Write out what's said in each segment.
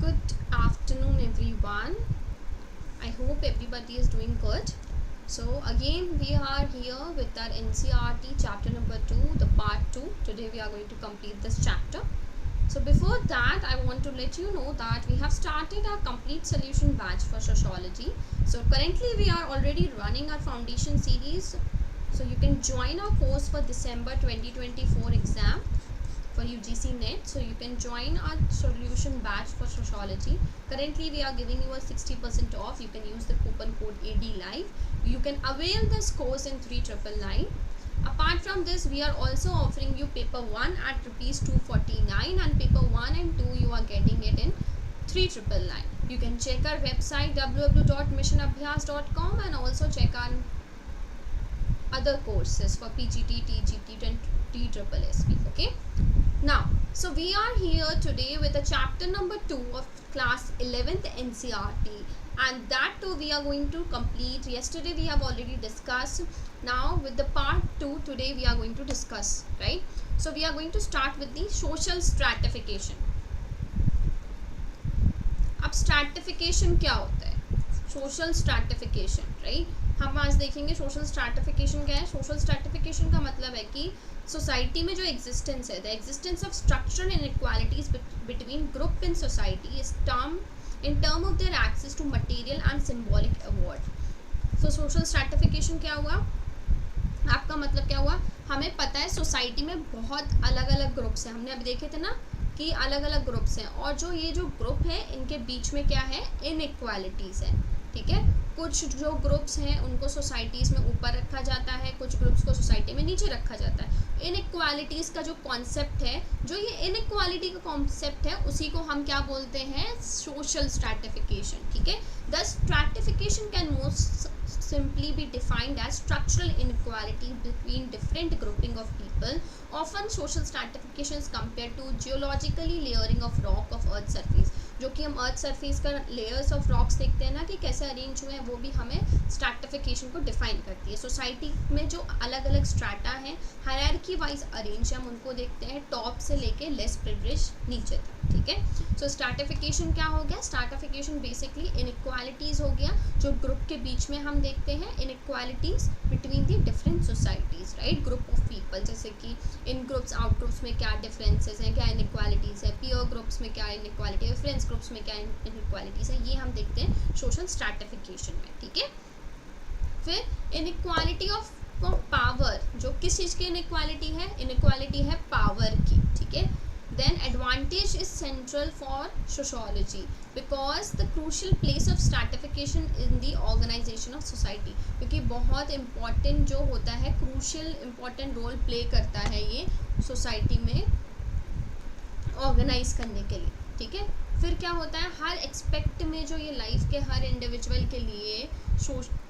Good afternoon everyone. I hope everybody is doing good. So again we are here with our NCERT chapter number 2, the part 2. Today we are going to complete this chapter. So before that I want to let you know that we have started our complete solution batch for sociology. So currently we are already running our foundation series. So you can join our course for December 2024 exam for UGC NET. So you can join our solution batch for sociology. Currently we are giving you a 60% off. You can use the coupon code ADLIVE. You can avail this course in 3999. Apart from this, we are also offering you paper 1 at rupees 249 and paper 1 and 2 you are getting it in 3999. You can check our website www.missionabhyas.com and also check our other courses for PGT, TGT and TSSSB. Okay. Now, so we are here today with a chapter number 2 of class 11th NCERT, and that too we are going to complete. Yesterday we have already discussed. Now with the part 2 today we are going to discuss, right? So we are going to start with the social stratification. अब stratification क्या होता है? Social stratification, right? हम आज देखेंगे social stratification क्या है. Social stratification का मतलब है कि सोसाइटी में जो एग्जिस्टेंस है, the existence of structural inequalities between group in society is term in term of their access to material and symbolic award. So social stratification क्या हुआ, आपका मतलब क्या हुआ, हमें पता है सोसाइटी में बहुत अलग अलग ग्रुप्स हैं. हमने अभी देखे थे ना कि अलग अलग ग्रुप्स हैं, और जो ये जो ग्रुप है इनके बीच में क्या है, इनइक्वालिटीज़ है. ठीक है, कुछ जो ग्रुप्स हैं उनको सोसाइटीज़ में ऊपर रखा जाता है, कुछ ग्रुप्स को सोसाइटी में नीचे रखा जाता है. इनइक्वालिटीज़ का जो कॉन्सेप्ट है, जो ये इनइक्वालिटी का कॉन्सेप्ट है, उसी को हम क्या बोलते हैं, सोशल स्ट्रैटिफिकेशन. ठीक है, the stratification can most simply be defined as structural inequality between different grouping of people. Often social stratification is compared to geologically layering of rock of earth surface. जो कि हम अर्थ सरफेस का layers of rocks देखते हैं ना कि कैसे arrange हुए हैं, वो भी हमें स्ट्रैटिफिकेशन को डिफाइन करती है. सोसाइटी में जो अलग अलग स्ट्रैटा हैं हायरार्की वाइज अरेंज, हम उनको देखते हैं टॉप से लेके लेस प्रिविलेज नीचे तक. ठीक है, सो स्ट्रैटिफिकेशन क्या हो गया, स्ट्रैटिफिकेशन बेसिकली इनइक्वालिटीज़ हो गया जो ग्रुप के बीच में हम देखते हैं, inequalities between the different societies, right, group of people. जैसे कि इन ग्रुप्स आउट ग्रुप्स में क्या डिफरेंसेस हैं, क्या इनइक्वालिटीज़ है, पीयर ग्रुप्स में क्या इनइक्वालिटी है, फ्रेंड्स ग्रुप्स में क्या इनइक्वालिटीज़ है, ये हम देखते हैं सोशल स्ट्रैटिफिकेशन में. ठीक है, फिर इनइक्वालिटी ऑफ पावर, जो किस चीज़ की इनइक्वालिटी है, इनइक्वालिटी है पावर की. ठीक है, then advantage is central for sociology because the crucial place of stratification in the organization of society, क्योंकि बहुत important जो होता है, crucial important role play करता है ये सोसाइटी में ऑर्गेनाइज करने के लिए. ठीक है, फिर क्या होता है, हर एक्सपेक्ट में जो ये लाइफ के हर इंडिविजुअल के लिए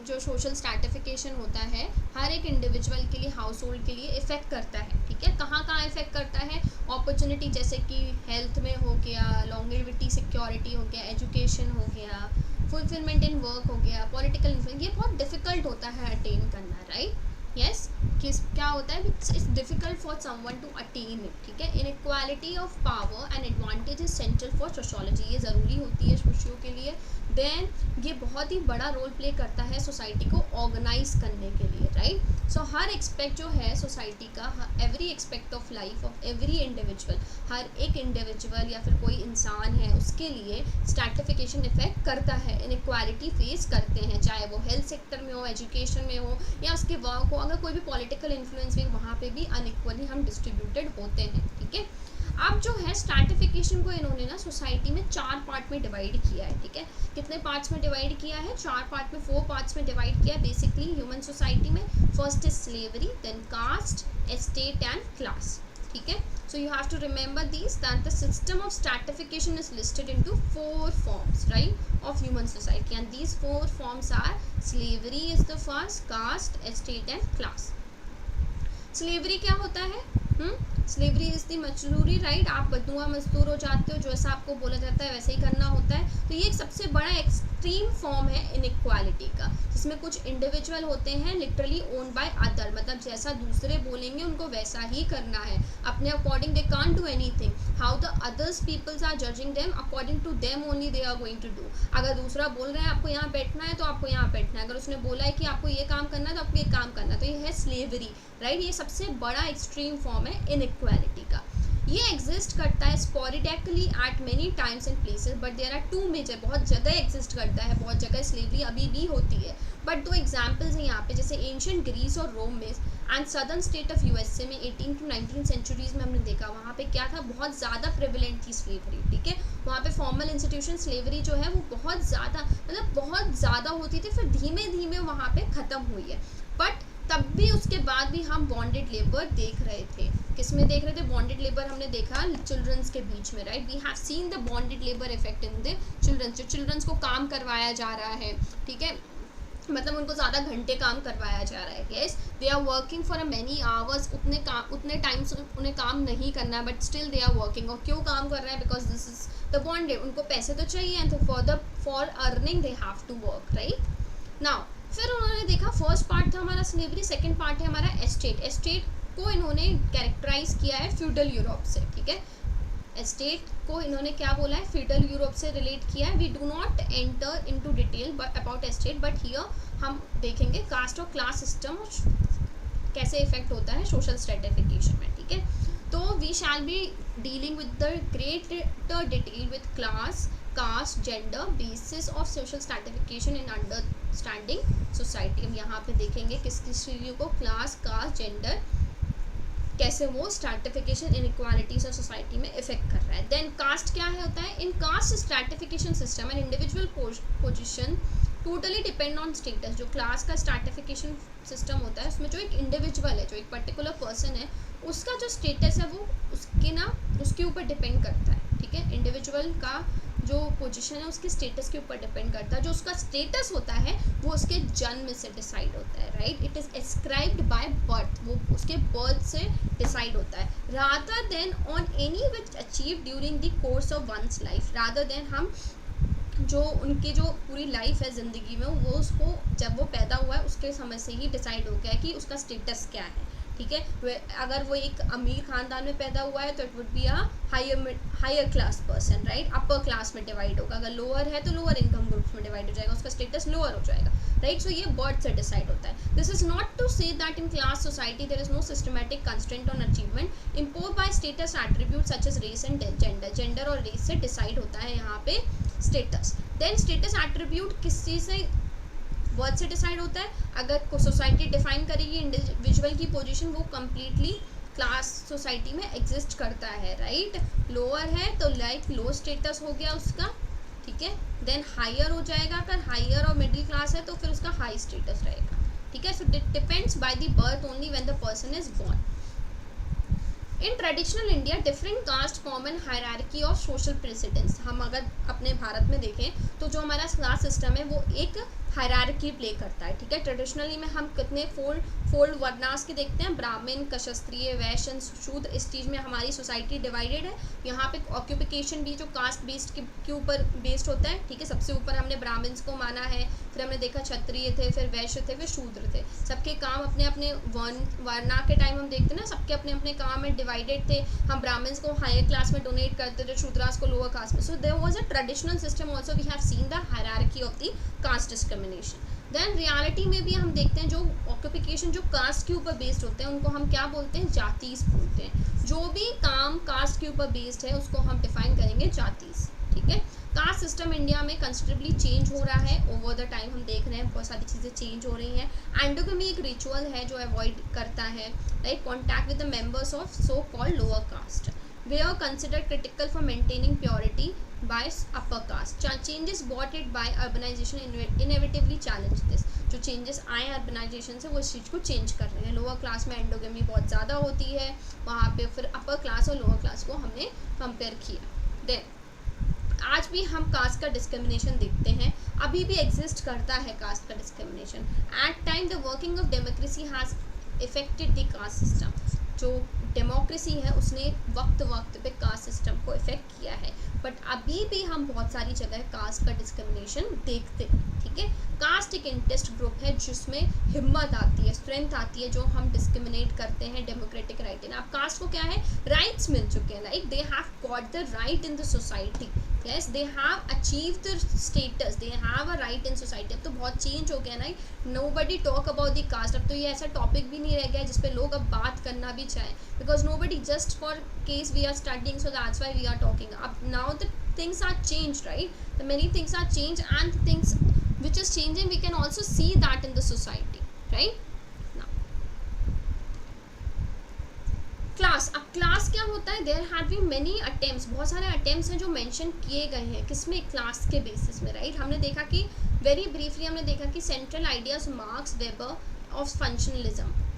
जो सोशल स्ट्रैटिफिकेशन होता है, हर एक इंडिविजुअल के लिए, हाउस होल्ड के लिए इफ़ेक्ट करता है. ठीक है, कहाँ कहाँ इफेक्ट करता है, अपॉर्चुनिटी जैसे कि हेल्थ में हो गया, लॉन्गेविटी सिक्योरिटी हो गया, एजुकेशन हो गया, फुलफिलमेंट इन वर्क हो गया, पॉलिटिकल इन्फ्लुएंस, ये बहुत डिफिकल्ट होता है अटेन करना, राइट. यस, क्या होता है, it's difficult for someone to attain it. ठीक है, inequality of power and advantage is central for sociology, ये ज़रूरी होती है सोशियो के लिए. देन ये बहुत ही बड़ा रोल प्ले करता है सोसाइटी को ऑर्गेनाइज करने के लिए, राइट. सो हर एक्सपेक्ट जो है सोसाइटी का, every aspect of life of every individual, हर एक इंडिविजुअल या फिर कोई इंसान है, उसके लिए स्ट्रैटिफिकेशन इफेक्ट करता है, इनइक्वालिटी फेस करते हैं, चाहे वो हेल्थ सेक्टर में हो, एजुकेशन में हो, या उसके वर्क हो, अगर कोई भी पॉलिटिकल इन्फ्लुएंस भी, वहाँ पे भी अनइक्वली हम डिस्ट्रीब्यूटेड होते हैं. ठीक है, अब जो है स्ट्रैटिफिकेशन को इन्होंने ना सोसाइटी में 4 पार्ट में डिवाइड किया है. ठीक है, कितने पार्ट्स में डिवाइड किया है, 4 पार्ट में, 4 पार्ट्स में डिवाइड किया है बेसिकली ह्यूमन सोसाइटी में. First is slavery, then caste, estate and class. ठीक है, so you have to remember these, that the system of stratification is listed into 4 forms, right, of human society, and these 4 forms are slavery is the first, caste, estate and class. Slavery क्या होता है, slavery is the मजदूरी, right. आप बदनुआ मजदूर हो जाते हो, जैसा आपको बोला जाता है वैसे ही करना होता है. तो ये एक सबसे बड़ा एक्सट्रीम फॉर्म है इनइक्वालिटी का, जिसमें कुछ इंडिविजुअल होते हैं लिटरली ओन्ड बाय अदर, मतलब जैसा दूसरे बोलेंगे उनको वैसा ही करना है, अपने according they can't do anything, how the others peoples are judging them according to them only they are going to do. अगर दूसरा बोल रहा है आपको यहाँ बैठना है तो आपको यहाँ बैठना है, अगर उसने बोला है कि आपको ये काम करना है तो आपको ये काम करना है, तो ये है स्लेवरी, राइट। ये सबसे बड़ा एक्सट्रीम फॉर्म है इनइक्वालिटी का। ये एग्जिस्ट करता है sporadically at many times and places, but there are two major, बहुत जगह एग्जिस्ट करता है, बहुत जगह स्लेवरी अभी भी होती है, बट दो एग्जाम्पल्स हैं यहाँ पे, जैसे एंशियंट ग्रीस और रोम में and southern state of USA में 18 to 19 सेंचुरीज में हमने देखा, वहाँ पे क्या था, बहुत ज़्यादा प्रेवलेंट थी स्लेवरी, ठीक है। वहाँ पे फॉर्मल इंस्टीट्यूशन स्लेवरी जो है वो बहुत ज़्यादा, मतलब बहुत ज़्यादा होती थी, फिर धीमे धीमे वहाँ पे ख़त्म हुई है, बट तब भी उसके बाद भी हम बॉन्डेड लेबर देख रहे थे। किस में देख रहे थे? बॉन्डेड लेबर हमने देखा चिल्ड्रंस के बीच में, right. We have seen the bonded labour effect in the childrens, जो चिल्ड्रंस को काम करवाया जा रहा है, ठीक है, मतलब उनको ज़्यादा घंटे काम करवाया जा रहा है। Yes, they are working for a many hours, उतने टाइम से उन्हें काम नहीं करना, but still they are working. और क्यों काम कर रहे हैं? Because this is the bonded, उनको पैसे तो चाहिए, and for earning they have to work, right. Now फिर उन्होंने देखा, फर्स्ट पार्ट था हमारा स्लेवरी, सेकंड पार्ट है हमारा एस्टेट। एस्टेट को इन्होंने कैरेक्टराइज किया है फ्यूडल यूरोप से, ठीक है। एस्टेट को इन्होंने क्या बोला है? फ्यूडल यूरोप से रिलेट किया है। We do not enter into detail about estate, but here हम देखेंगे कास्ट और क्लास सिस्टम कैसे इफेक्ट होता है सोशल स्ट्रेटिफिकेशन में, ठीक है। तो we shall be dealing with the greater detail with class, caste, gender, basis of social stratification in understanding society. हम यहाँ पे देखेंगे किस किस चीज़ों को क्लास, कास्ट, जेंडर कैसे वो स्ट्रैटिफिकेशन इनइक्वालिटीज ऑफ सोसाइटी में इफेक्ट कर रहा है। देन कास्ट क्या है होता है? In caste stratification system and individual position totally depend on status. जो क्लास का स्ट्रैटिफिकेशन सिस्टम होता है उसमें जो एक इंडिविजुअल है, जो एक पर्टिकुलर पर्सन है, उसका जो स्टेटस है वो उसके ऊपर डिपेंड करता है, ठीक है। इंडिविजुअल का जो पोजीशन है उसके स्टेटस के ऊपर डिपेंड करता है। जो उसका स्टेटस होता है वो उसके जन्म से डिसाइड होता है, right. It is ascribed by birth, वो उसके बर्थ से डिसाइड होता है, rather than on any which achieve during the course of one's life. Rather than हम जो उनकी जो पूरी लाइफ है ज़िंदगी में, वो उसको जब वो पैदा हुआ है उसके समय से ही डिसाइड हो गया है कि उसका स्टेटस क्या है, ठीक है। अगर वो एक अमीर खानदान में पैदा हुआ है तो it would be a higher class person, right. Upper class में डिवाइड होगा, अगर लोअर है तो लोअर इनकम ग्रुप्स में डिवाइड हो जाएगा, उसका स्टेटस लोअर हो जाएगा, राइट। सो ये बर्थ से डिसाइड होता है। This is not to say that in class society there is no systematic constraint on achievement impose by status attribute such as race and gender. Gender और race से decide होता है यहाँ पे स्टेटस। देन स्टेटस एट्रीब्यूट किस चीज़ से? Birth से decide होता है। अगर सोसाइटी डिफाइन करेगी इंडिविजुअल की पोजीशन, वो कम्प्लीटली क्लास सोसाइटी में एग्जिस्ट करता है, राइट। लोअर है तो लाइक लो स्टेटस हो गया उसका, ठीक है। देन हायर हो जाएगा, अगर हायर और मिडिल क्लास है तो फिर उसका हाई स्टेटस रहेगा, ठीक है। So it depends by the birth only when the person is born. In traditional India different caste form and hierarchy of social precedence. हम अगर अपने भारत में देखें तो जो हमारा क्लास सिस्टम है वो एक हायरार्की प्ले करता है, ठीक है। ट्रेडिशनली में हम कितने फोल्ड वर्णास के देखते हैं, ब्राह्मण, क्षत्रिय, वैश्य, शूद्र, इस चीज़ में हमारी सोसाइटी डिवाइडेड है। यहाँ पे ऑक्यूपेशन भी जो कास्ट बेस्ड के ऊपर बेस्ड होता है, ठीक है। सबसे ऊपर हमने ब्राह्मण्स को माना है, फिर हमने देखा क्षत्रिय थे, फिर वैश्य थे, फिर शूद्र थे। सबके काम अपने अपने वर्णा के टाइम हम देखते हैं ना, सबके अपने अपने काम में डिवाइडेड थे। हम ब्राह्मण्स को हायर क्लास में डोनेट करते थे, शूद्रास को लोअर कास्ट में। So there was a traditional system also, we have seen the hierarchy of the caste discrimination. Then reality में भी हम देखते हैं जो ऑक्यूपेशन जो कास्ट के ऊपर बेस्ड होते हैं उनको हम क्या बोलते हैं? जातीस बोलते हैं। जो भी काम कास्ट के ऊपर बेस्ड है उसको हम डिफाइन करेंगे जातीस, ठीक है। कास्ट सिस्टम इंडिया में कंसिडरेबली चेंज हो रहा है ओवर द टाइम। हम देख रहे हैं बहुत सारी चीज़ें चेंज हो रही हैं। एंडोगमी एक रिचुअल है जो अवॉइड करता है, right, contact with the members of so called lower caste. वे are considered critical for maintaining purity by upper caste. Changes brought it by urbanization inevitably challenge this. जो changes आए urbanization से वो इस चीज़ को change कर रहे हैं। लोअर क्लास में एंडोगमी बहुत ज़्यादा होती है वहाँ पे, फिर अपर क्लास और लोअर क्लास को हमने कंपेयर किया। देन आज भी हम कास्ट का डिस्क्रिमिनेशन देखते हैं, अभी भी एग्जिस्ट करता है कास्ट का discrimination. At time the working of democracy has affected the caste system. जो डेमोक्रेसी है उसने वक्त वक्त पे कास्ट सिस्टम को इफेक्ट किया है, बट अभी भी हम बहुत सारी जगह कास्ट का डिस्क्रिमिनेशन देखते हैं, ठीक है। कास्ट एक इंटरेस्ट ग्रुप है जिसमें हिम्मत आती है, स्ट्रेंथ आती है, जो हम डिस्क्रिमिनेट करते हैं डेमोक्रेटिक राइट इन। अब कास्ट को क्या है, राइट्स मिल चुके हैं, like they have got the right in the society, yes they have achieve the status, they have a right in society. अब तो बहुत चेंज हो गया ना, nobody talk about the caste. अब तो ये ऐसा टॉपिक भी नहीं रह गया जिस पे लोग अब बात करना भी चाहें, because nobody just for case we are studying, so that's why we are talking. अब now the things are changed, right? The many things are changed, and the things which is changing we can also see that in the society, right? Now class, अब class क्या होता है, there have been many attempts, बहुत सारे attempts हैं जो mention किए गए हैं किसमें, क्लास के बेसिस में, राइट? हमने देखा कि वेरी ब्रीफली हमने देखा कि central ideas marks weber of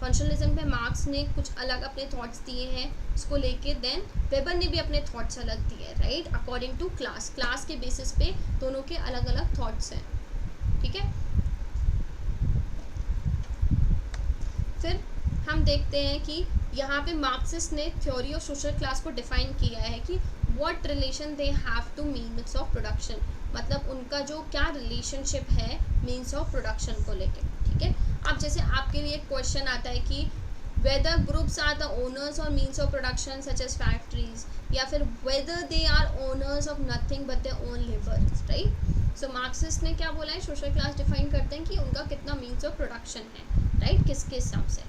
functionalism पे मार्क्स ने कुछ अलग अपने थॉट्स दिए हैं उसको लेके, देन वेबर ने भी अपने थॉट्स अलग दिए, राइट? अकॉर्डिंग टू क्लास के बेसिस पे दोनों के अलग अलग थॉट्स हैं, ठीक है। फिर हम देखते हैं कि यहाँ पे मार्क्सिस्ट ने थ्योरी ऑफ सोशल क्लास को डिफाइन किया है कि what relation they have two means of production, मतलब उनका जो क्या रिलेशनशिप है मीन्स ऑफ प्रोडक्शन को लेके, ठीक है। अब जैसे आपके लिए क्वेश्चन आता है कि whether groups are the owners or means of production such as factories, या फिर whether they are owners of nothing but their own labor, right? So Marxist ने क्या बोला है, सोशल क्लास डिफाइन करते हैं कि उनका कितना मीन्स ऑफ प्रोडक्शन है, राइट? किसके हिसाब से,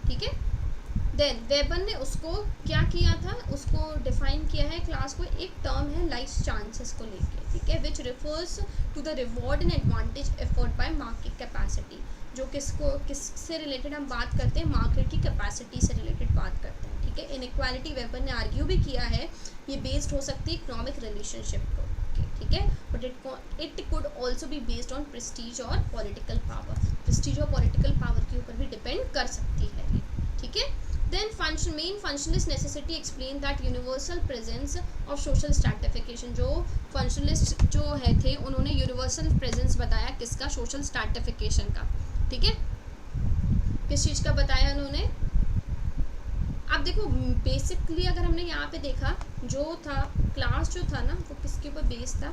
ठीक है। देन वेबर ने उसको क्या किया था, उसको डिफाइन किया है क्लास को, एक टर्म है लाइफ चांसेस को लेके, ठीक है, which refers to the reward and advantage effort by market capacity, जो किससे रिलेटेड हम बात करते हैं, मार्केट की कैपेसिटी से रिलेटेड बात करते हैं, ठीक है। इनइक्वालिटी वेबर ने आर्ग्यू भी किया है ये बेस्ड हो सकती है इकोनॉमिक रिलेशनशिप को, ठीक है, but it could also be based on Prestige और पॉलिटिकल पावर, प्रेस्टीज और पॉलिटिकल पावर के ऊपर भी डिपेंड कर सकती है ये, ठीक है। Then main functionalist necessity explain that universal presence of social stratification, जो functionalist जो है थे उन्होंने universal presence बताया किसका, social stratification का, ठीक है। किस चीज़ का बताया उन्होंने, अब देखो बेसिकली अगर हमने यहाँ पे देखा जो था क्लास जो था ना वो किसके ऊपर बेस था,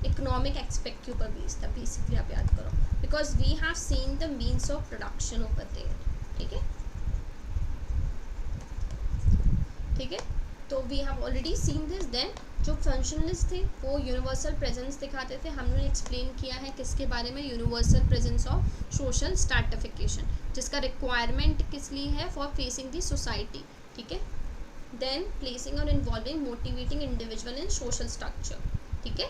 इकोनॉमिक एक्सपेक्ट के ऊपर बेस था बेसिकली, आप याद करो, because we have seen the means of production over there, ठीक है, ठीक है। तो we have already seen this. Then जो फंक्शनलिस्ट थे वो यूनिवर्सल प्रेजेंस दिखाते थे, हमने एक्सप्लेन किया है किसके बारे में, universal presence of social stratification, जिसका रिक्वायरमेंट किस लिए है, फॉर फेसिंग द सोसाइटी, ठीक है। देन प्लेसिंग और involving motivating individual in social structure, ठीक है।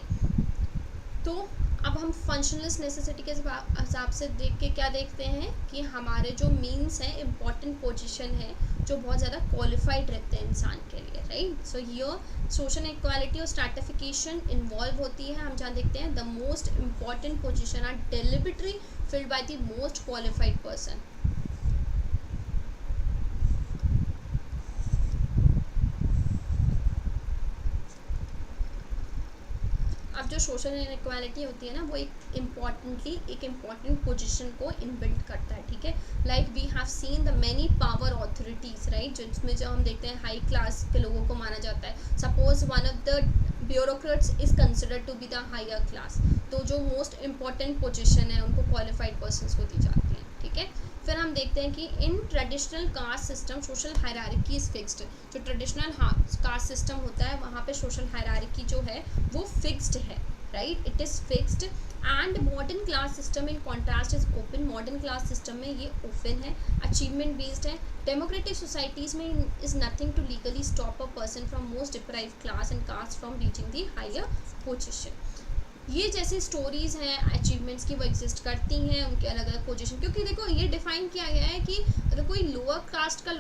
तो अब हम फंक्शनलिस्ट नेसेसिटी के हिसाब से देख के क्या देखते हैं कि हमारे जो मीन्स हैं, इम्पॉर्टेंट पोजीशन है जो बहुत ज़्यादा क्वालिफाइड रहते हैं इंसान के लिए, right? So here social equality और स्ट्रैटिफिकेशन इन्वॉल्व होती है। हम जहाँ देखते हैं the most important position are deliberately filled by the most qualified person. अब जो सोशल इनइक्वालिटी होती है ना वो एक इम्पॉर्टेंट पोजीशन को इनबिल्ट करता है, ठीक है। Like we have seen the many power authorities, right, जिसमें जो हम देखते हैं हाई क्लास के लोगों को माना जाता है। Suppose one of the bureaucrats is considered to be the higher class, तो जो मोस्ट इम्पॉर्टेंट पोजीशन है उनको क्वालिफाइड पर्सनस को दी जाती है, ठीक है। फिर हम देखते हैं कि in traditional caste system social hierarchy is fixed. जो ट्रेडिशनल कास्ट सिस्टम होता है वहाँ पे सोशल हायरार्की जो है वो फिक्स्ड है, right, it is fixed. And modern class system in contrast is open. Modern class system में ये ओपन है, अचीवमेंट बेस्ड है। डेमोक्रेटिक सोसाइटीज़ में is nothing to legally stop a person from most deprived class and caste from reaching the higher position. ये जैसी stories हैं achievements की वो एग्जिस्ट करती हैं, उनके अलग अलग पोजीशन, क्योंकि देखो ये डिफाइन किया गया है कि अगर कोई लोअर कास्ट का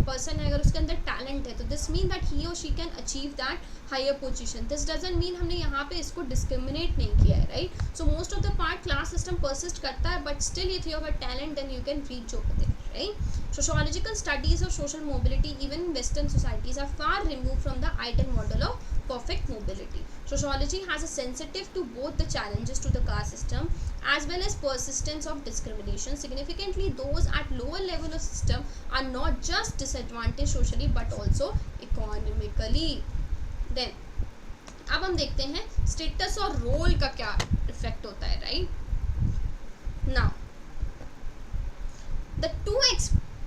पर्सन है, अगर उसके अंदर टैलेंट है तो दिस मीन दैट ही और she can achieve that higher position. This doesn't mean हमने यहाँ पे इसको डिस्क्रिमिनेट नहीं किया है, right. So most of the part class system persist करता है, but still if you have a talent then you can reach over there, right? Sociological studies of social mobility even in Western societies are far removed from the ideal model of perfect mobility. Sociology has a sensitive to both the challenges to the caste system as well as persistence of discrimination. Significantly, those at lower level of system are not just disadvantaged socially but also economically. Then अब हम देखते हैं status और role का क्या effect होता है, right. Now the two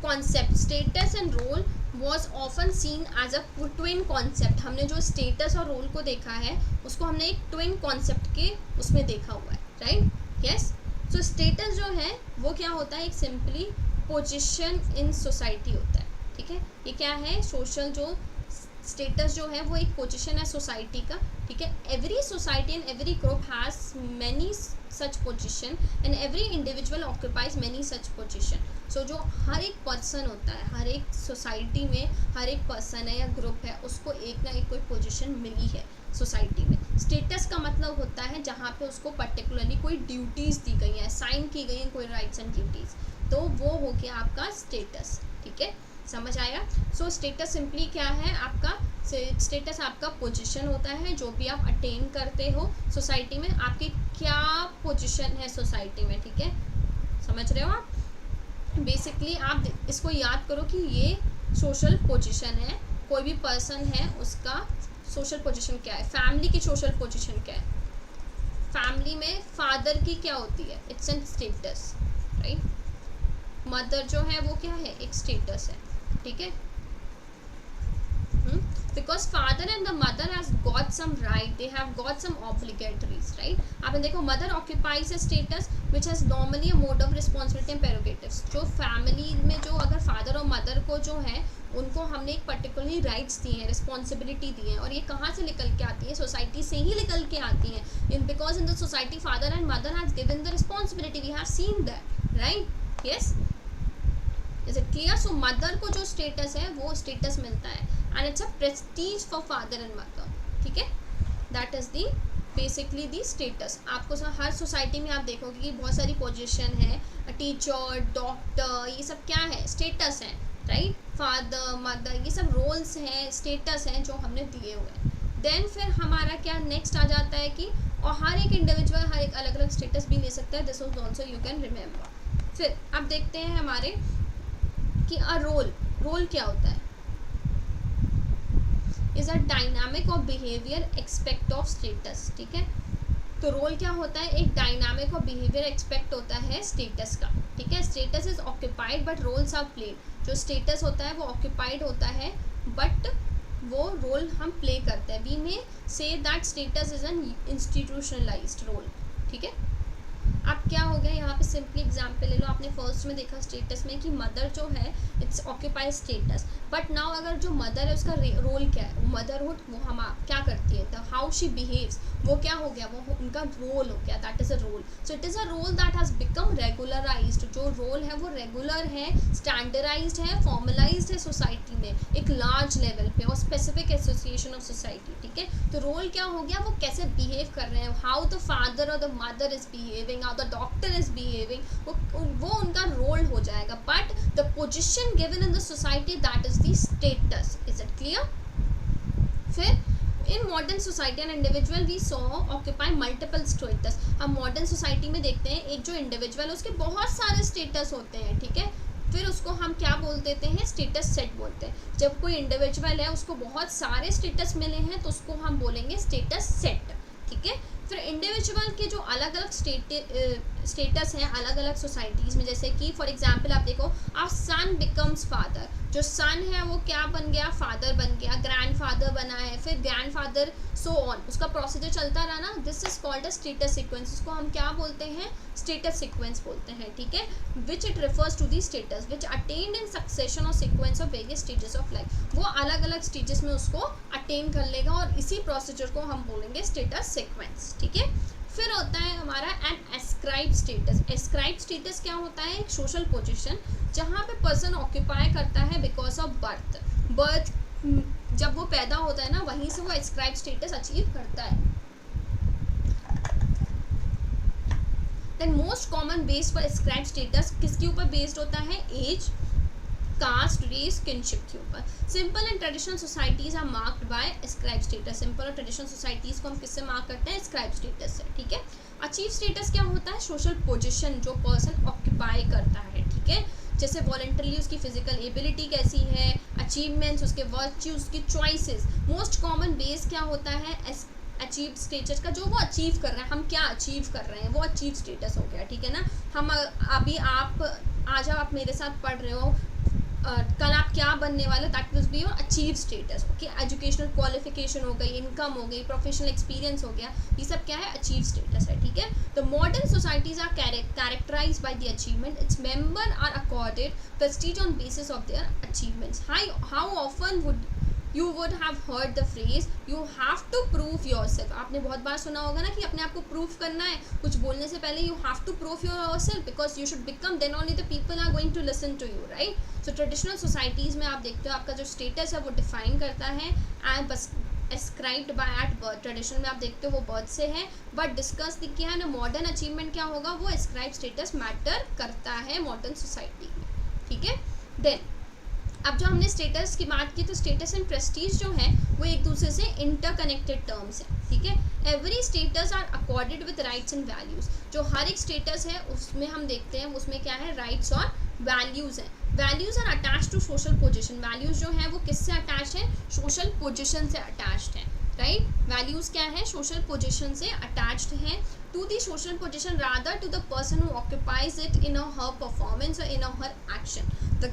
concept status and role was often seen as a twin concept. हमने जो status और role को देखा है उसको हमने एक twin concept के उसमें देखा हुआ है, right? Yes. So status जो है वो क्या होता है, एक simply position in society होता है, ठीक है। ये क्या है, social जो status जो है वो एक position है society का, ठीक है। Every society and every group has many such position and every individual occupies many such position. So जो हर एक पर्सन होता है, हर एक सोसाइटी में हर एक पर्सन है या ग्रुप है, उसको एक ना एक कोई पोजीशन मिली है सोसाइटी में। स्टेटस का मतलब होता है जहाँ पे उसको पर्टिकुलरली कोई ड्यूटीज़ दी गई हैं, साइन की गई हैं कोई राइट्स एंड ड्यूटीज़, तो वो हो गया आपका स्टेटस, ठीक है, समझ आया। सो स्टेटस सिंपली क्या है, आपका स्टेटस आपका पोजीशन होता है जो भी आप अटेन करते हो सोसाइटी में, आपकी क्या पोजीशन है सोसाइटी में, ठीक है, समझ रहे हो आप। बेसिकली आप इसको याद करो कि ये सोशल पोजीशन है, कोई भी पर्सन है उसका सोशल पोजीशन क्या है। फैमिली की सोशल पोजीशन क्या है, फैमिली में फादर की क्या होती है, it's an status, right. Mother जो है वो क्या है, एक स्टेटस है, ठीक है। Because father and the mother has got some right, they have got some obligatories, right? आपने देखो mother occupies a status which has normally a mode of responsibility and prerogatives. जो फैमिली में जो अगर फादर और मदर को जो है उनको हमने एक पर्टिकुलरली राइट्स दी हैं, रिस्पॉन्सिबिलिटी दी है, और ये कहाँ से निकल के आती है, सोसाइटी से ही निकल के आती है। Because in the society father and mother has given the responsibility, we have seen that, right. Yes, is it clear. So mother को जो स्टेटस है वो स्टेटस मिलता है and it's a prestige for father and mother, ठीक है, that is the basically the status. आपको हर सोसाइटी में आप देखोगे कि बहुत सारी पोजीशन है, टीचर, डॉक्टर, ये सब क्या है, स्टेटस है, राइट। फादर, मदर, ये सब रोल्स हैं, स्टेटस हैं जो हमने दिए हुए हैं। देन फिर हमारा क्या नेक्स्ट आ जाता है कि और हर एक इंडिविजुअल हर एक अलग अलग स्टेटस भी ले सकता है, this is also you can remember. फिर अब देखते हैं हमारे कि अ रोल क्या होता है, इज अ डायनामिक और बिहेवियर एक्सपेक्ट ऑफ स्टेटस, ठीक है। तो रोल क्या होता है, एक डायनामिक और बिहेवियर एक्सपेक्ट होता है स्टेटस का, ठीक है। Status is occupied but roles are played. जो स्टेटस होता है वो ऑक्यूपाइड होता है बट वो रोल हम प्ले करते हैं। We may say that status is an institutionalised role, ठीक है। अब क्या हो गया यहाँ पे, सिंपली एग्जाम्पल ले लो, आपने फर्स्ट में देखा स्टेटस में कि मदर जो है it's occupies status, but now अगर जो मदर है उसका रोल क्या है, मदरहुड वो हम क्या करती है, द हाउ शी बिहेव्स, वो क्या हो गया, वो उनका रोल हो गया, that is a role. So it is a role that has become regularized. जो रोल है वो रेगुलर है, स्टैंडर्डाइज्ड है, फॉर्मलाइज्ड है सोसाइटी में एक लार्ज लेवल पे और स्पेसिफिक एसोसिएशन ऑफ सोसाइटी, ठीक है। तो रोल क्या हो गया, वो कैसे बिहेव कर रहे हैं, हाउ द फादर और the mother is behaving, how the doctor is behaving, वो उनका रोल हो जाएगा। But the position given in the society that is the status, is it clear. फिर in modern society and individual we saw occupy multiple status. हम modern society में देखते हैं एक जो इंडिविजुअल है उसके बहुत सारे स्टेटस होते हैं, ठीक है। फिर उसको हम क्या बोल देते हैं, स्टेटस सेट बोलते हैं। जब कोई इंडिविजुअल है उसको बहुत सारे स्टेटस मिले हैं तो उसको हम बोलेंगे स्टेटस सेट, ठीक है। फिर इंडिविजुअल के जो अलग अलग स्टेटस हैं अलग अलग सोसाइटीज़ में, जैसे कि फॉर एग्जांपल आप देखो, आवर सन बिकम्स फादर, जो सन है वो क्या बन गया, फादर बन गया, ग्रैंडफादर बना है, फिर ग्रैंडफादर, सो ऑन, उसका प्रोसीजर चलता रहा ना। This is called a status sequence. इसको हम क्या बोलते हैं, स्टेटस सीक्वेंस बोलते हैं, ठीक है। Which it refers to the status which attend in succession और sequence of various stages of life. वो अलग अलग स्टेजेस में उसको अटेन कर लेगा और इसी प्रोसीजर को हम बोलेंगे स्टेटस सीक्वेंस, ठीक है। फिर होता है हमारा an ascribe status. Ascribe status क्या होता है, एक सोशल पोजीशन जहाँ पे पर्सन ऑक्यूपाई करता है बिकॉज ऑफ बर्थ जब वो पैदा होता है ना वहीं से वो एस्क्राइब स्टेटस अचीव करता है। Then most common base for ascribe status किसके ऊपर बेस्ड होता है, एज, कास्ट, रेस, किनशिप के ऊपर। Simple and traditional societies are marked by ascribe status. Simple और ट्रेडिशनल सोसाइटीज को हम किससे मार्क करते हैं, एस्क्राइब स्टेटस से, ठीक है। अचीव स्टेटस क्या होता है, सोशल पोजीशन जो पर्सन ऑक्यूपाई करता है, ठीक है। जैसे वॉलंटरली उसकी फिजिकल एबिलिटी कैसी है, अचीवमेंट्स, उसके वर्च्यूज, उसकी चॉइसेस। मोस्ट कॉमन बेस क्या होता है अचीव स्टेटस का, जो वो अचीव कर रहे हैं, हम क्या अचीव कर रहे हैं, वो अचीव स्टेटस हो गया, ठीक है ना। हम अभी आप आज आप मेरे साथ पढ़ रहे हो, कल आप क्या बनने वाले, that will be your achieve status, okay. Educational qualification हो गई, इनकम हो गई, प्रोफेशनल एक्सपीरियंस हो गया, ये सब क्या है, अचीव स्टेटस है, ठीक है। The modern societies are characterise by the achievement, its member are accorded prestige on basis of their achievements. How often would you would have heard the phrase you have to prove yourself. आपने बहुत बार सुना होगा ना कि अपने आप को prove करना है, कुछ बोलने से पहले you have to prove yourself, because you should become, then only the people are going to listen to you, right. So traditional societies में आप देखते हो आपका जो स्टेटस है वो डिफाइन करता है एंड बस ascribed by at birth. Traditional में आप देखते हो वो बर्थ से है, बट डिस्कस किया है ना मॉडर्न अचीवमेंट क्या होगा, वो एस्क्राइब स्टेटस मैटर करता है मॉडर्न सोसाइटी में, ठीक है। देन अब जो हमने स्टेटस की बात की, तो स्टेटस एंड प्रेस्टीज जो है वो एक दूसरे से इंटरकनेक्टेड टर्म्स हैं, ठीक है। Every status are accorded with rights and values. जो हर एक स्टेटस है उसमें हम देखते हैं उसमें क्या है, राइट्स और वैल्यूज़ हैं। Values are attach to social position. Values जो है वो किससे अटैच है, सोशल पोजिशन से अटैच्ड है, राइट। वैल्यूज़ क्या है, सोशल पोजिशन से अटैच्ड हैं to the social position rather to the person who occupies it in a her performance or in a her action. The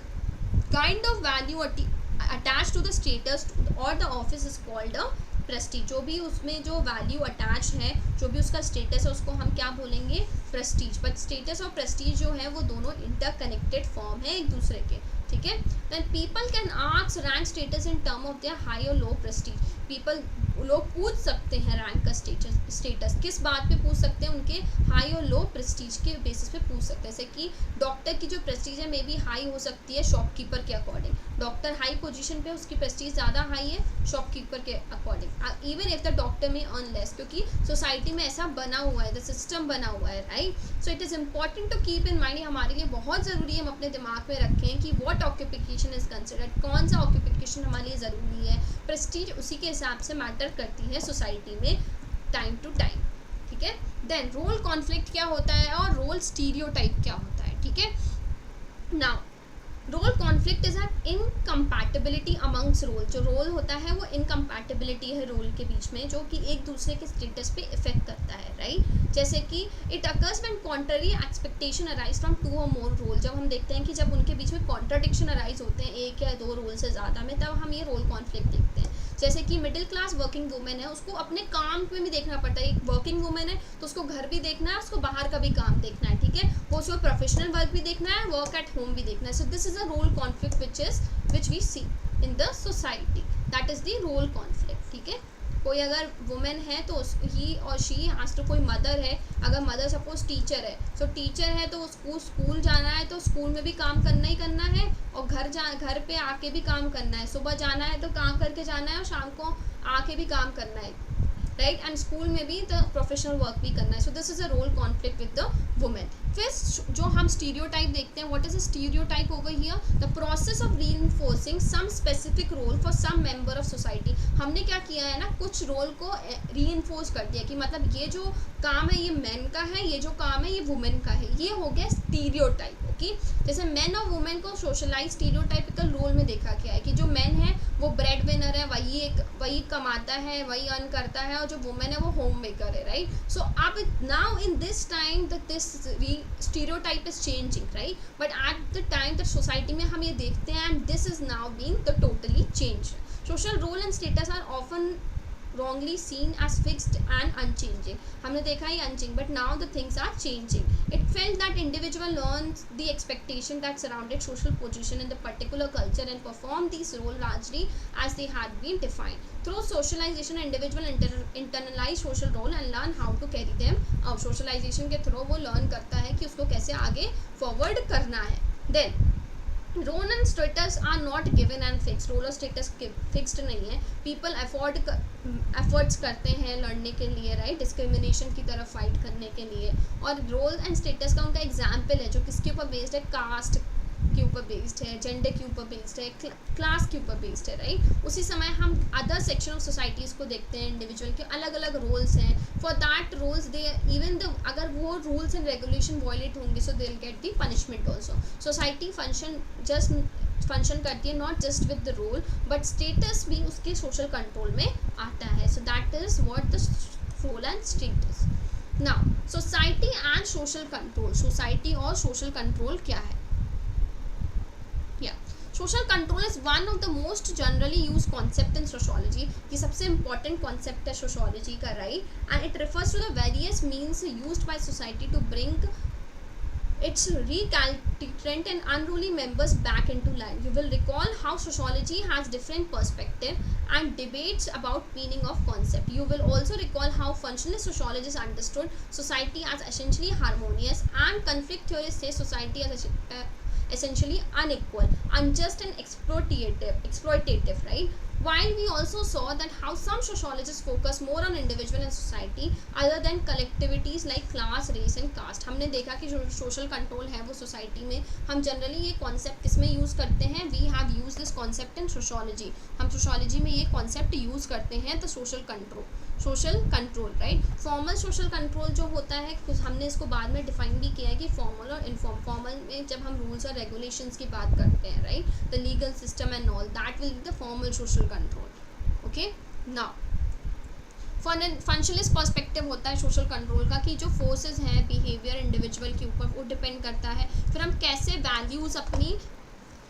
kind of value attached to the status or the office is called a prestige. जो भी उसमें जो value attach है, जो भी उसका status है, उसको हम क्या बोलेंगे, प्रेस्टीज। बट स्टेटस और प्रेस्टीज जो है वो दोनों इंटरकनेक्टेड फॉर्म है एक दूसरे के, ठीक है। Then people can ask rank status in term of their high और लो प्रेस्टीज। पीपल, लोग पूछ सकते हैं रैंक का स्टेटस किस बात पे पूछ सकते हैं, उनके हाई और लो प्रेस्टीज के बेसिस पे पूछ सकते हैं। जैसे कि डॉक्टर की जो प्रेस्टीज है मे बी हाई हो सकती है शॉपकीपर के अकॉर्डिंग। डॉक्टर हाई पोजीशन पे, उसकी प्रेस्टीज ज़्यादा हाई है शॉपकीपर के according, even if the doctor में अर्न लेस, क्योंकि सोसाइटी में ऐसा बना हुआ है, द सिस्टम बना हुआ है, right. So it is important to keep in mind, हमारे लिए बहुत ज़रूरी है हम अपने दिमाग में रखें कि व्हाट ऑक्यूपेशन इज़ कंसिडर्ड, कौन सा ऑक्यूपेशन हमारे लिए ज़रूरी है। प्रेस्टीज उसी के हिसाब से मैटर करती है सोसाइटी में टाइम टू टाइम, ठीक है। देन रोल कॉन्फ्लिक्ट क्या होता है और रोल स्टीरियोटाइप क्या होता है, ठीक है। Now role conflict is an incompatibility amongst role. जो रोल होता है वो इनकम्पैटिबिलिटी है रोल के बीच में, जो कि एक दूसरे के स्टेटस पे इफेक्ट करता है, राइट। जैसे कि it occurs when contrary expectation arise from two और मोर रोल। जब हम देखते हैं कि जब उनके बीच में कॉन्ट्राडिक्शन अराइज होते हैं एक या दो रोल से ज़्यादा में, तब हम ये रोल कॉन्फ्लिक्ट देखते हैं। जैसे कि मिडिल क्लास वर्किंग वुमेन है, उसको अपने काम में भी देखना पड़ता है। एक वर्किंग वुमेन है तो उसको घर भी देखना है, उसको बाहर का भी काम देखना है, ठीक है। वो उसको प्रोफेशनल वर्क भी देखना है, वर्क एट होम भी देखना है। So this is a role conflict which we see in the society, that is the role conflict, ठीक है। कोई अगर वुमेन है तो ही और शी आज तो कोई मदर है, अगर मदर सपोज टीचर है, सो टीचर है तो उसको स्कूल जाना है तो स्कूल में भी काम करना ही करना है, और घर पे आके भी काम करना है। सुबह जाना है तो काम करके जाना है और शाम को आके भी काम करना है, राइट। एंड स्कूल में भी द प्रोफेशनल वर्क भी करना है। So this is a role conflict with the women. फिर जो हम स्टीरियोटाइप देखते हैं, what is a stereotype over here, the process of reinforcing some specific role for some member of society. हमने क्या किया है ना, कुछ रोल को रीइंफोर्स कर दिया कि मतलब ये जो काम है ये मैन का है, ये जो काम है ये वुमेन का है, ये हो गया स्टीरियोटाइप, ओके। जैसे मैन और वुमेन को सोशलाइज स्टीरियोटाइपिकल रोल में देखा गया है कि जो मैन है वो ब्रेड विनर है, वही कमाता है, वही अर्न करता है, और जो वुमेन है वो होम मेकर है, राइट। सो अब now in this time that this stereotype is changing, right, but at the time that society में हम ये देखते हैं and this is now being the totally changed. Social role and status are often wrongly seen as fixed and unchanging. हमने देखा ही unchanging, but now the things are changing. It felt that individual learns the expectation that surrounded social position in the particular culture and perform these roles largely as they had been defined. Through socialization, individual internalize social role and learn how to carry them out. Socialization के through वो learn करता है कि उसको कैसे आगे forward करना है. Then role and status are not given and fix. Role और स्टेटस फिक्स्ड नहीं है। पीपल एफर्ट्स करते हैं लड़ने के लिए, राइट, डिस्क्रिमिनेशन की तरफ फाइट करने के लिए। और रोल एंड स्टेटस का उनका एग्जाम्पल है जो किसके ऊपर बेस्ड है, कास्ट के ऊपर बेस्ड है, जेंडर के ऊपर बेस्ड है, क्लास के ऊपर बेस्ड है, राइट। उसी समय हम अदर सेक्शन ऑफ सोसाइटीज़ को देखते हैं, इंडिविजुअल के अलग अलग रोल्स हैं, for that roles they even the अगर वो रूल्स एंड रेगुलेशन वायलेट होंगे so they will get the punishment also. Society function करती है not just with the role but status भी उसके सोशल कंट्रोल में आता है। So that is what the role and status. Now society and social control, society और social control क्या है? या social control is one of the most generally use concept in sociology. ये सबसे इंपॉर्टेंट कॉन्सेप्ट है सोशोलॉजी का, right, and it refers to the various means used by society to bring its recalcitrant and unruly members back into line. You will recall how sociology has different perspective and debates about meaning of concept. You will also recall how functionalist sociologists understood society as essentially harmonious and conflict theorists say society as essentially unequal, unjust and exploitative, right? While we also saw that how some sociologists focus more on individual and society other than collectivities like class, race and caste. हमने देखा कि जो social control है वो society में हम generally ये concept किसमें यूज़ करते हैं? We have use this concept in sociology. हम सोशोलॉजी में ये कॉन्सेप्ट यूज़ करते हैं, the social control, right. Formal social control जो होता है हमने इसको बाद में डिफाइन भी किया है कि फॉर्मल और इनफॉर्मल। फॉर्मल में जब हम रूल्स और रेगुलेशंस की बात करते हैं, right, the legal system and all, that will be the formal social control. Okay, now functionalist perspective होता है सोशल कंट्रोल का कि जो फोर्सेस हैं बिहेवियर इंडिविजुअल के ऊपर वो डिपेंड करता है, फिर हम कैसे वैल्यूज़ अपनी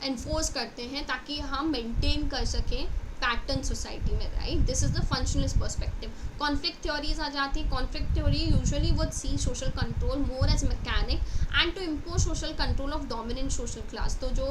एनफोर्स करते हैं ताकि हम मेंटेन कर सकें पैटर्न सोसाइटी में, right. This is the functionalist perspective. Conflict theories आ जाती है। Conflict theory usually would see social control more as mechanic and to impose social control of dominant social class. तो जो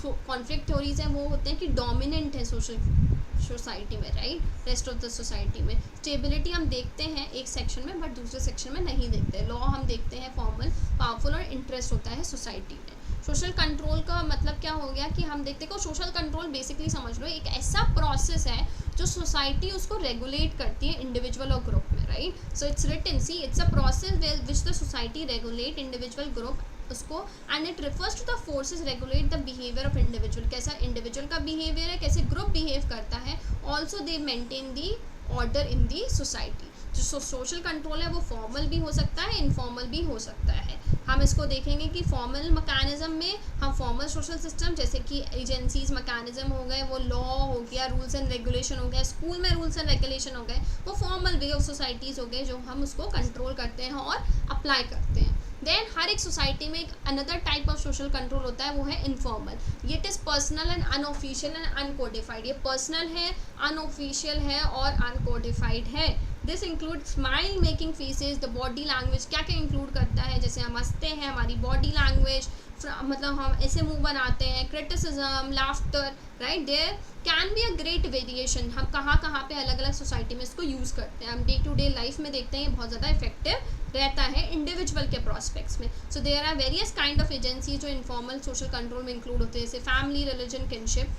कॉन्फ्लिक्ट थ्योरीज हैं वो होते हैं कि डोमिनेंट है सोसाइटी में, right, rest of the society में। स्टेबिलिटी हम देखते हैं एक सेक्शन में बट दूसरे सेक्शन में नहीं देखते। लॉ हम देखते हैं फॉर्मल, पावरफुल और इंटरेस्ट होता है सोसाइटी में। सोशल कंट्रोल का मतलब क्या हो गया कि हम देखते हैं सोशल कंट्रोल बेसिकली समझ लो एक ऐसा प्रोसेस है जो सोसाइटी उसको रेगुलेट करती है इंडिविजुअल और ग्रुप में, right. So it's written, see it's a process which the society regulate individual group उसको, and it refers to the forces regulate the behaviour of individual. कैसा इंडिविजुअल का बिहेवियर है, कैसे ग्रुप बिहेव करता है, also they maintain the order in the society. जो social control है वो फॉर्मल भी हो सकता है, इनफॉर्मल भी हो सकता है। हम इसको देखेंगे कि फॉर्मल मैकेनिज्म में हम फॉर्मल सोशल सिस्टम जैसे कि एजेंसीज मैकेनिज्म हो गए, वो लॉ हो गया, रूल्स एंड रेगुलेशन हो गया, स्कूल में रूल्स एंड रेगुलेशन हो गए, वो फॉर्मल वे ऑफ सोसाइटीज़ हो गए जो हम उसको कंट्रोल करते हैं और अप्लाई करते हैं। देन हर एक सोसाइटी में एक another type of social control होता है, वो है informal. It is personal and unofficial and uncodified. ये पर्सनल है, अनऑफिशियल है और अनकोडिफाइड है। This include smile making faces, the body language. क्या क्या इंक्लूड करता है? जैसे हम हंसते हैं, हमारी बॉडी लैंग्वेज, मतलब हम ऐसे मुंह बनाते हैं, criticism, laughter, right. There can be a great variation. हम कहाँ कहाँ पे अलग अलग सोसाइटी में इसको यूज़ करते हैं, हम डे टू डे लाइफ में देखते हैं, ये बहुत ज़्यादा इफेक्टिव रहता है इंडिविजुअल के प्रॉस्पेक्ट्स में। So there are various kind of agency जो इनफॉर्मल सोशल कंट्रोल में इंक्लूड होते हैं, जैसे फैमिली, रिलीजन, किनशिप,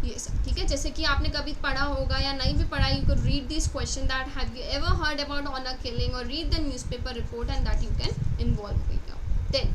ये सब, ठीक है। जैसे कि आपने कभी पढ़ा होगा या नहीं भी पढ़ा, you can read this question that have you ever heard about honour killing और read the newspaper report and that you can involve with. Then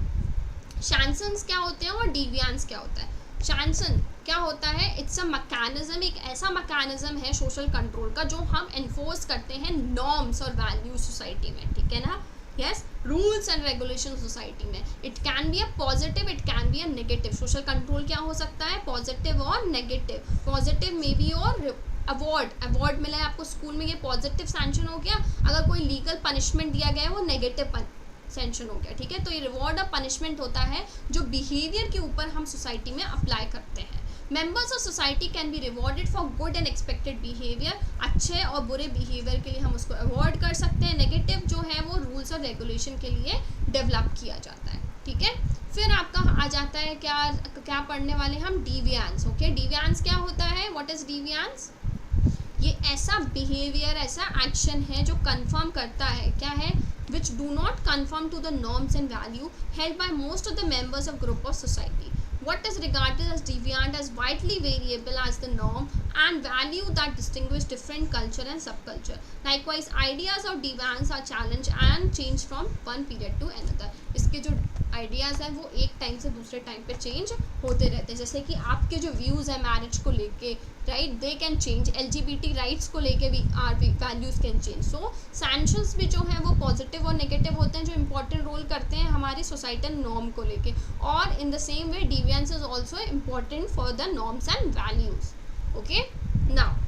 chances क्या होते हैं और डिविएंस क्या होता है? शैंसन क्या होता है? इट्स अ मैकेनिज्म, एक ऐसा मैकेनिज्म है सोशल कंट्रोल का जो हम एनफोर्स करते हैं नॉर्म्स और वैल्यूज सोसाइटी में, ठीक है ना। Yes, rules and regulation society में। It can be a positive, it can be a negative. Social control क्या हो सकता है? पॉजिटिव और नेगेटिव। पॉजिटिव मे बी और अवार्ड मिला है आपको स्कूल में, ये पॉजिटिव सैंक्शन हो गया। अगर कोई लीगल पनिशमेंट दिया गया है वो नेगेटिव सैंक्शन हो गया, ठीक है। तो ये रिवॉर्ड और पनिशमेंट होता है जो बिहेवियर के ऊपर हम सोसाइटी में अप्लाई करते हैं। Members of society can be rewarded for good and expected behaviour. अच्छे और बुरे बिहेवियर के लिए हम उसको अवॉर्ड कर सकते हैं। नेगेटिव जो है वो रूल्स और रेगुलेशन के लिए डेवलप किया जाता है, ठीक है। फिर आपका आ जाता है क्या पढ़ने वाले हम? डिविएंस। ओके, डिविएंस क्या होता है? What is deviance? ये ऐसा बिहेवियर, ऐसा एक्शन है जो कंफर्म करता है, क्या है? which do not conform to the norms and value held by most of the members of group of society. What is regarded as deviant as widely variable as the norm and value that distinguish different culture and subculture. Likewise, ideas of deviance are challenged and changed from one period to another. इसके जो ideas हैं वो एक time से दूसरे time पे change होते रहते हैं. जैसे कि आपके जो व्यूज़ हैं मैरिज को लेके, right, they can change. LGBT rights को लेके भी our values can change. So sanctions भी जो हैं वो पॉजिटिव और नेगेटिव होते हैं, जो इंपॉर्टेंट रोल करते हैं हमारी सोसाइटल नॉर्म को लेके. और in the same way deviance is also important for the norms and values. Okay, now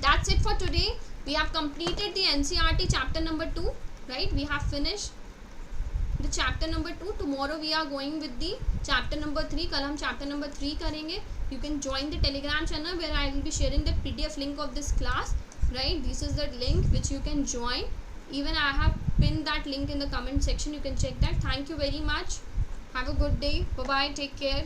that's it for today. We have completed the NCERT chapter number 2, right? We have finished the chapter number 2. Tomorrow we are going with the chapter number 3. कल हम chapter number 3 करेंगे. You can join the telegram channel where I will be sharing the PDF link of this class, right? This is the link which you can join. Even I have pinned that link in the comment section. You can check that. Thank you very much. Have a good day. Bye bye. Take care.